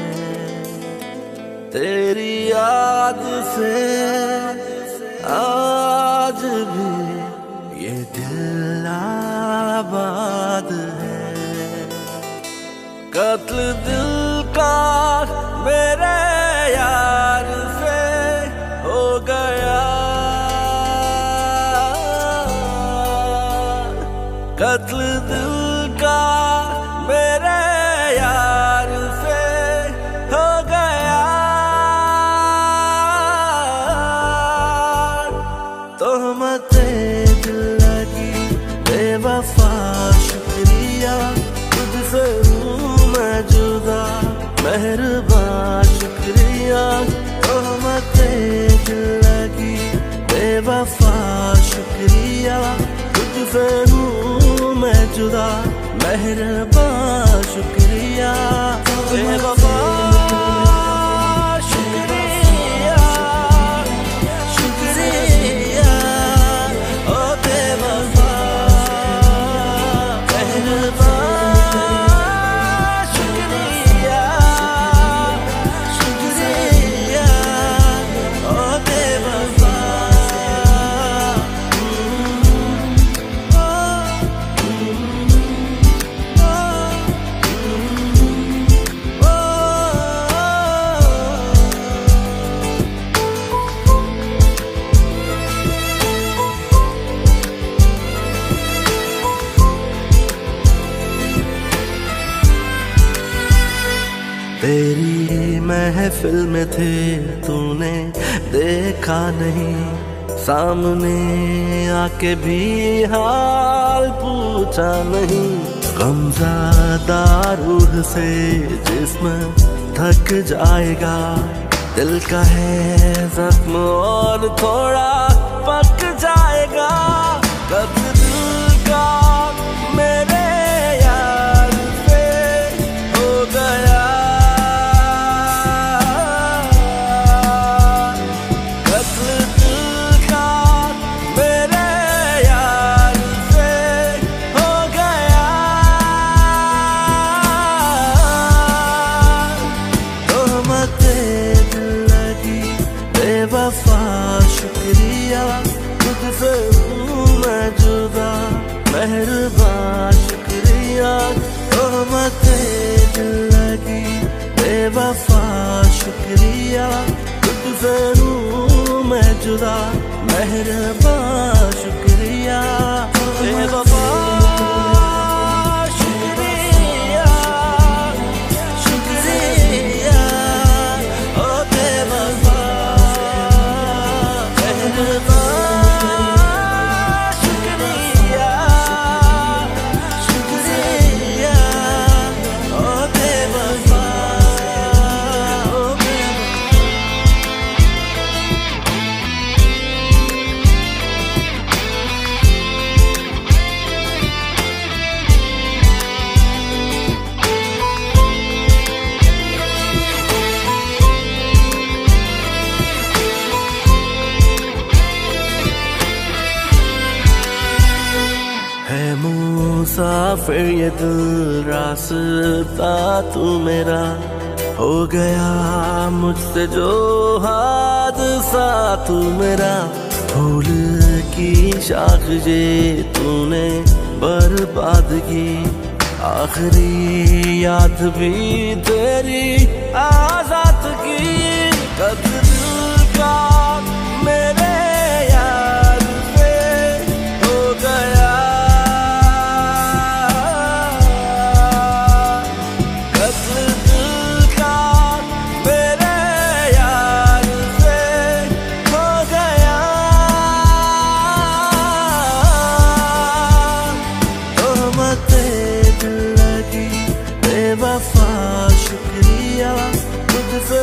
तेरी याद से आज भी ये दिल आबाद है। कत्ल दिल का मेरे यार से हो गया, कत्ल दिल का मेरे यार से हो गया। तोहमते दिल लगी बेवफा, शुक्रिया तुझसे हूँ मैं जुदा, मेहरबान शुक्रिया। तोहमते दिल लगी बेवफा, शुक्रिया मैं जुदा, मेहरबान शुक्रिया बेवफा शुक्रिया, शुक्रिया ओ बेवफा मेहरबान शुक्रिया, शुक्रिया ओ बेवफा। तेरी महफिल में थे तूने देखा नहीं, सामने आके भी हाल पूछा नहीं। गमज़दा रूह से जिस्म थक जाएगा, दिल का है जख्म और थोड़ा पक जाएगा। कब्र का मेरे यार से हो गया, बेवफा शुक्रिया खुद से हूँ मैं जुदा, मेहरबान शुक्रिया तोहमते दिल लगी। बेवफा शुक्रिया खुद से हूँ मैं जुदा, मेहरबान शुक्रिया बेवफा शुक्रिया, शुक्रिया ओ बेवफा शुक्रिया, शुक्रिया ओ बेवफा। है मुसाफिर ये दिल रास्ता तू मेरा, हो गया मुझसे जो हादसा तू मेरा। फूल की शाख जे तूने बर्बाद की, आखिरी याद भी तेरी आजाद की। कब्र का मेरे यार से हो गया, बेवफा शुक्रिया खुद से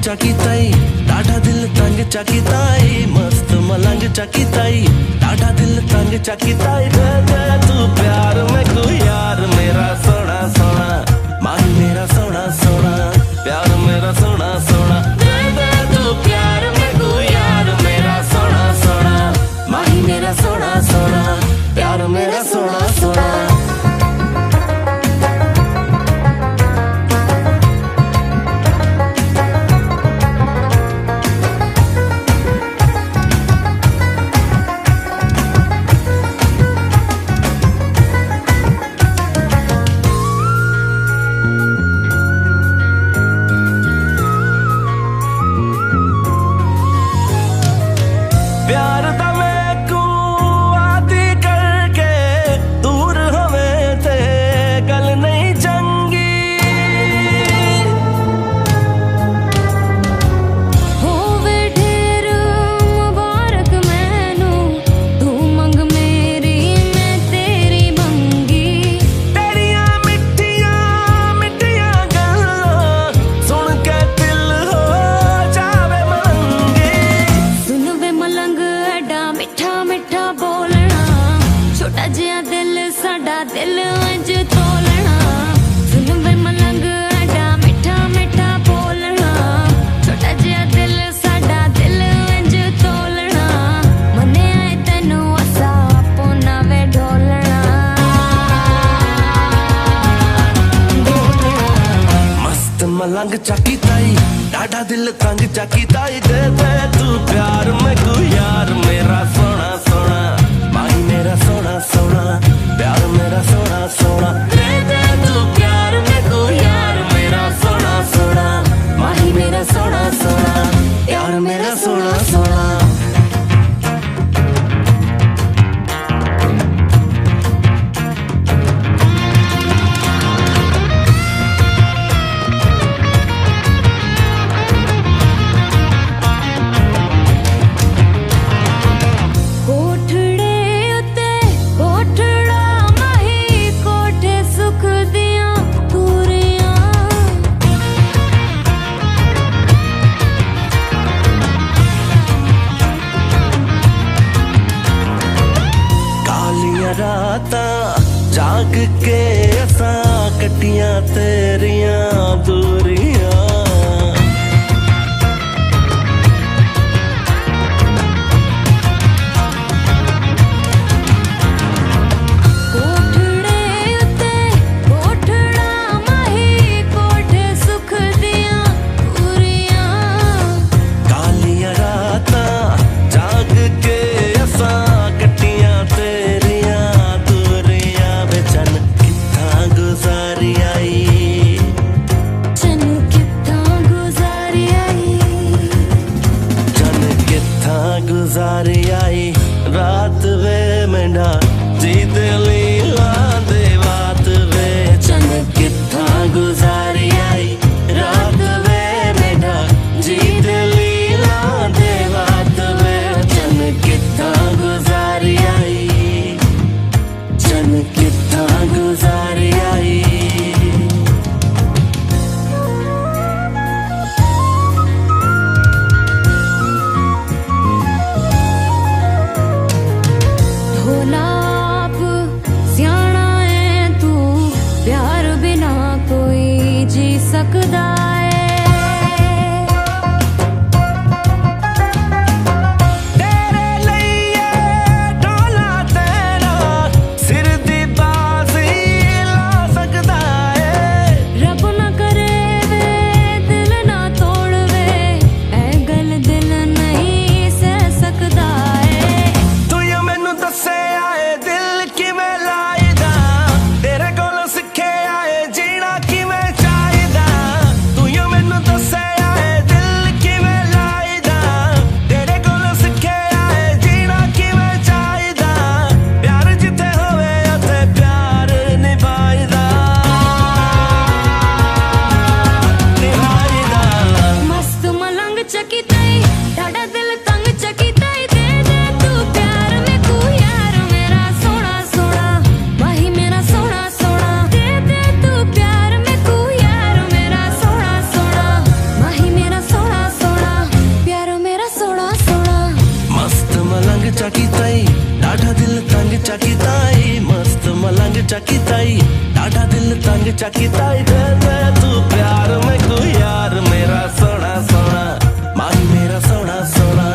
चाकी ताई डाढ़ा दिल तंग चाकी ताई मस्त मलंग चाकी ताई डाढ़ा दिल तंग चाकी ताई दे दे तू प्यार में को यार मेरा सोना सोना माही मेरा सोना सोना प्यार मेरा सोना सोना दे दे तू प्यार में को यार मेरा सोना सोना माही मेरा सोना सोना प्यार मेरा सोना सोना प्यार दा मैकू आदि करके दूर होवे ते गल नहीं चंगी होवे ढेर मुबारक मैनू तू मंग मेरी मैं तेरी मंगी तेरिया मिठिया मिठिया गल्लां सुन के दिल हो जावे मलंगी सुन वे मलंग एडा मिठा मिठा बोलना छोटा जिहा दिल साडा दिल इंज तोलना सुन वे मलंग एडा मिठा मिठा बोलना छोटा जिहा दिल साडा दिल इंज तोलना मने आए तैनू असा पोना वे ढोलना मस्त मलंग चाकी ताई डाढ़ा दिल तंग चाकी ताई दे दे तू प्यार में को यार मेरा सोना सोना माही मेरा सोना सोना प्यार मेरा सोना सोना दे दे तू प्यार में को यार मेरा सोना सोना माही मेरा सोना सोना प्यार मेरा सोना सोना कोठड़े उते कोठड़ा माही कोठे सुख दियां पूरियां कालियां रातां जाग के असां कट्टियां तेरियां दूरियां कोठड़े उते कोठड़ा माही कोठे सुख दियां पूरियां कालियां रातां जाग के असां कट्टियां तेरियां दूरियां बेचन कित्थां गुजारी आई चन कित्थां गुजारी आई जन कित्थां गुजारी आई रात वे मेंढा जी दिली लांदे बात वे जन कित्थां गुजारी आई रात वे मेंढा जी दिली लांदे बात वे जन कित्थां गुजारी आई जन कित्थां गुजारी आई ढोलाप स्याणा है तू प्यार बिना कोई जी सकदा तेरे लइए ढोला तेरा सिर दी बाजी ला सकदा है रब ना करे वे दिल ना तोड़ वे ऐ गल दिल नहीं सह सकदा है तू यो मैनू दसे आए दिल किवें लाईदा तेरे कोलों सिखे आए जीना किवें चाहीदा तू यो मैनू दसे आए दिल किवें लाईदा तेरे कोलों सिखे आए जीना किवें चाहीदा प्यार जिथे होवे उथे प्यार निभाईदा निभाईदा मस्त मलंग चकी ताई डाढ़ा दिल तंग चकी ताई दे दे तू प्यार में को यार मेरा सोना सोना माही मेरा सोना सोना दे दे तू प्यार में को यार मेरा सोना सोना माही मेरा सोना चाकी ताई दे दे तू प्यार में तू यार मेरा सोना सोना माही मेरा सोना सोना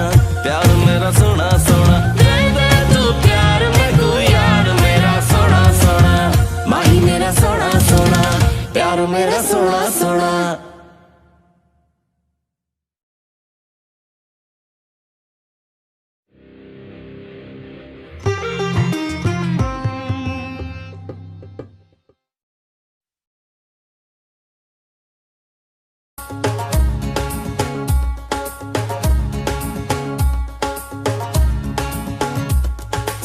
प्यार मेरा सोना सोना दे दे तू प्यार में तू यार मेरा सोना सोना माही मेरा सोना सोना प्यार मेरा सोना सोना।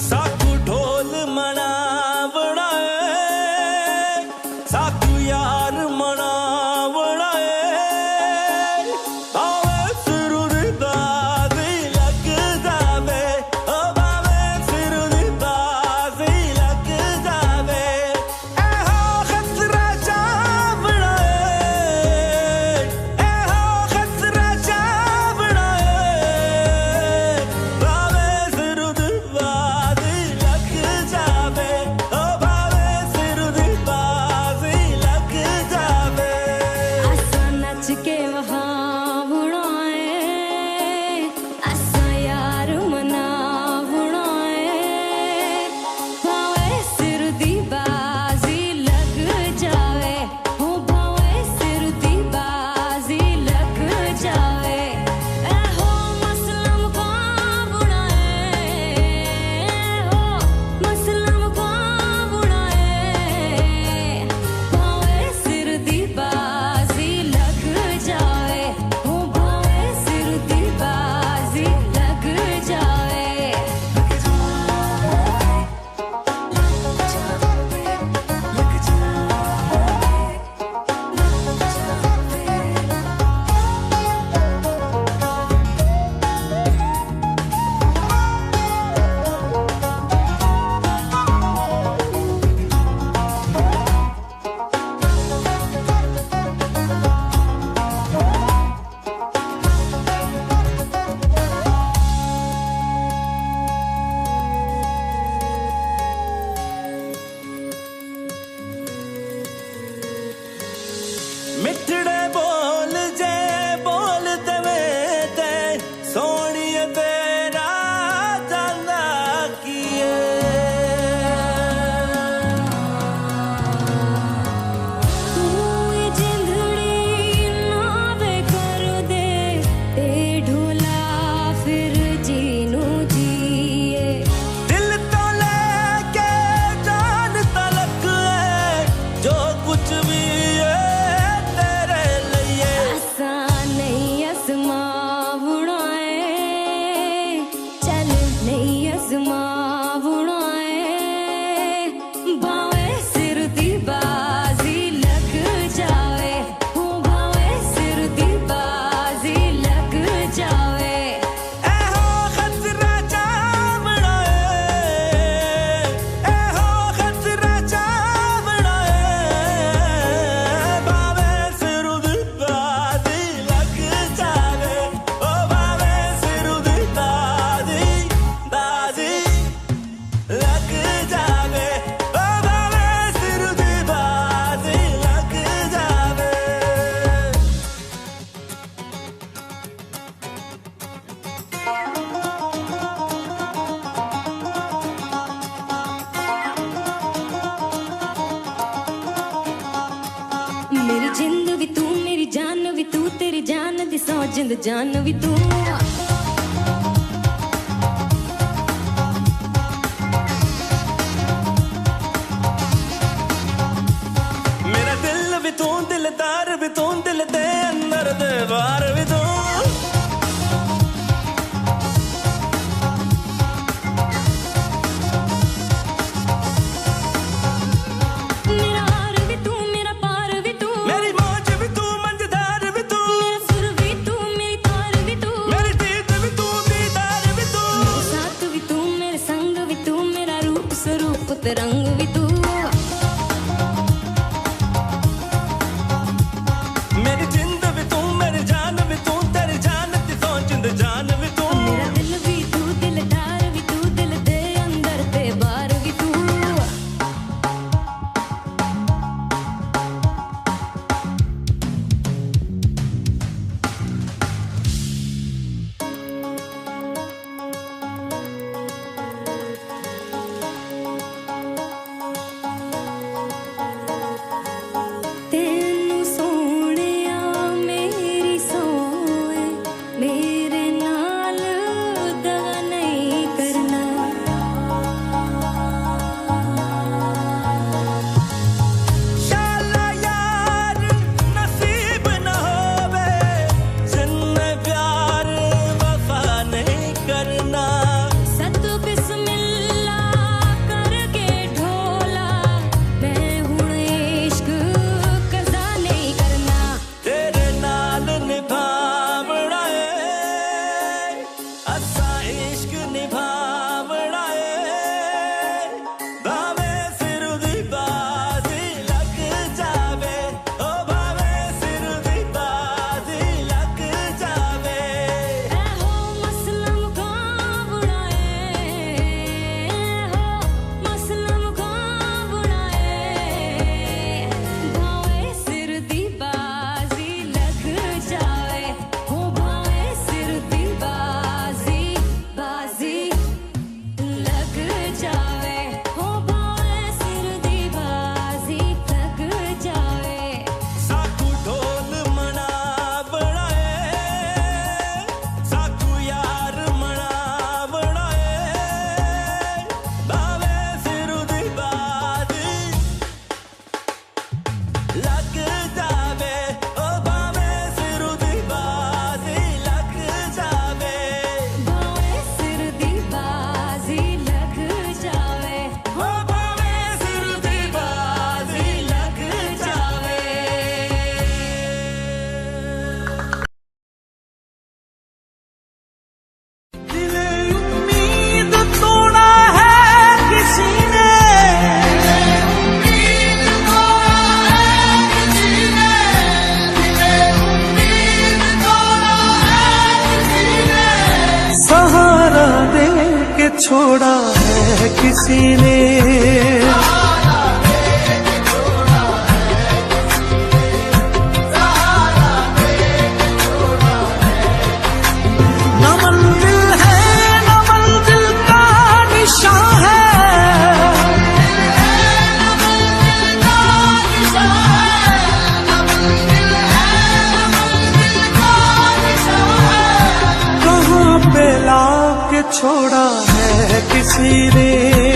साकू ढोल मनावना है, साकू यार मनावना है, भावे सिरू दी बाजी लग जावे, ओ भावे सिरू दी बाजी लग जावे, ऐहो खतरा जावना है, ऐहो खतरा जावना है, भावे सिरू दी बाजी लग जावे, ओ भावे सिरू दी बाजी लग जावे। आसा नच के वहावना है, आसा यार मनावना है, भावे सिर दी बाजी लग जावे, हो भावे सिर दी बाजी लग जावे, ऐहो मसला मुकाबला है, हो मसला मुकाबला है, भावे सिर दी बाजी लग जावे, हो भावे सिर दी बाजी लग जावे। मिठड़े बोल जे बोल दवे ते सोनिए तेरा जाना किए तू ये जिंदड़ी नावे कर दे ते ढोला फिर जीनू जिए। दिल तो लेके जान तलक है जो कुछ भी है तेरे लिए। आसा नहीं आसमावना है, चल नहीं आसमावना है, भावे सिर दी बाजी लग जावे, हो भावे सिर दी बाजी लग जावे। ऐहो खतरा जावना है, ऐहो खतरा जावना है, भावे सिरू दी बाजी लग जावे, ओ भावे सिरू दी बाजी बाजी लग जावे, ओ भावे सिरू दी बाजी लग जावे। मेरी जिंद भी तू मेरी जान भी तू तेरी जान दी सौ जिंद जान भी तू। मेरा दिल भी तू दिलदार भी तू दिल दे अंदर दे बाहर भी तू। मेरा हार भी तू मेरा पार भी तू, मेरी मौज भी तू मंझधार भी तू, मेरा सुर भी तू मेरी तार भी तू, मेरी जीत भी तू दीदार भी तू। मेरे साथ भी तू मेरे संग भी तू, मेरा रूप स्वरूप तरंग भी तू। मेरी जिंद भी तू मेरी जान भी तू, छोड़ा है किसी ने। न मंजिल है न मंजिल का निशान है, कहाँ पे लाके छोड़ा है किसी ने।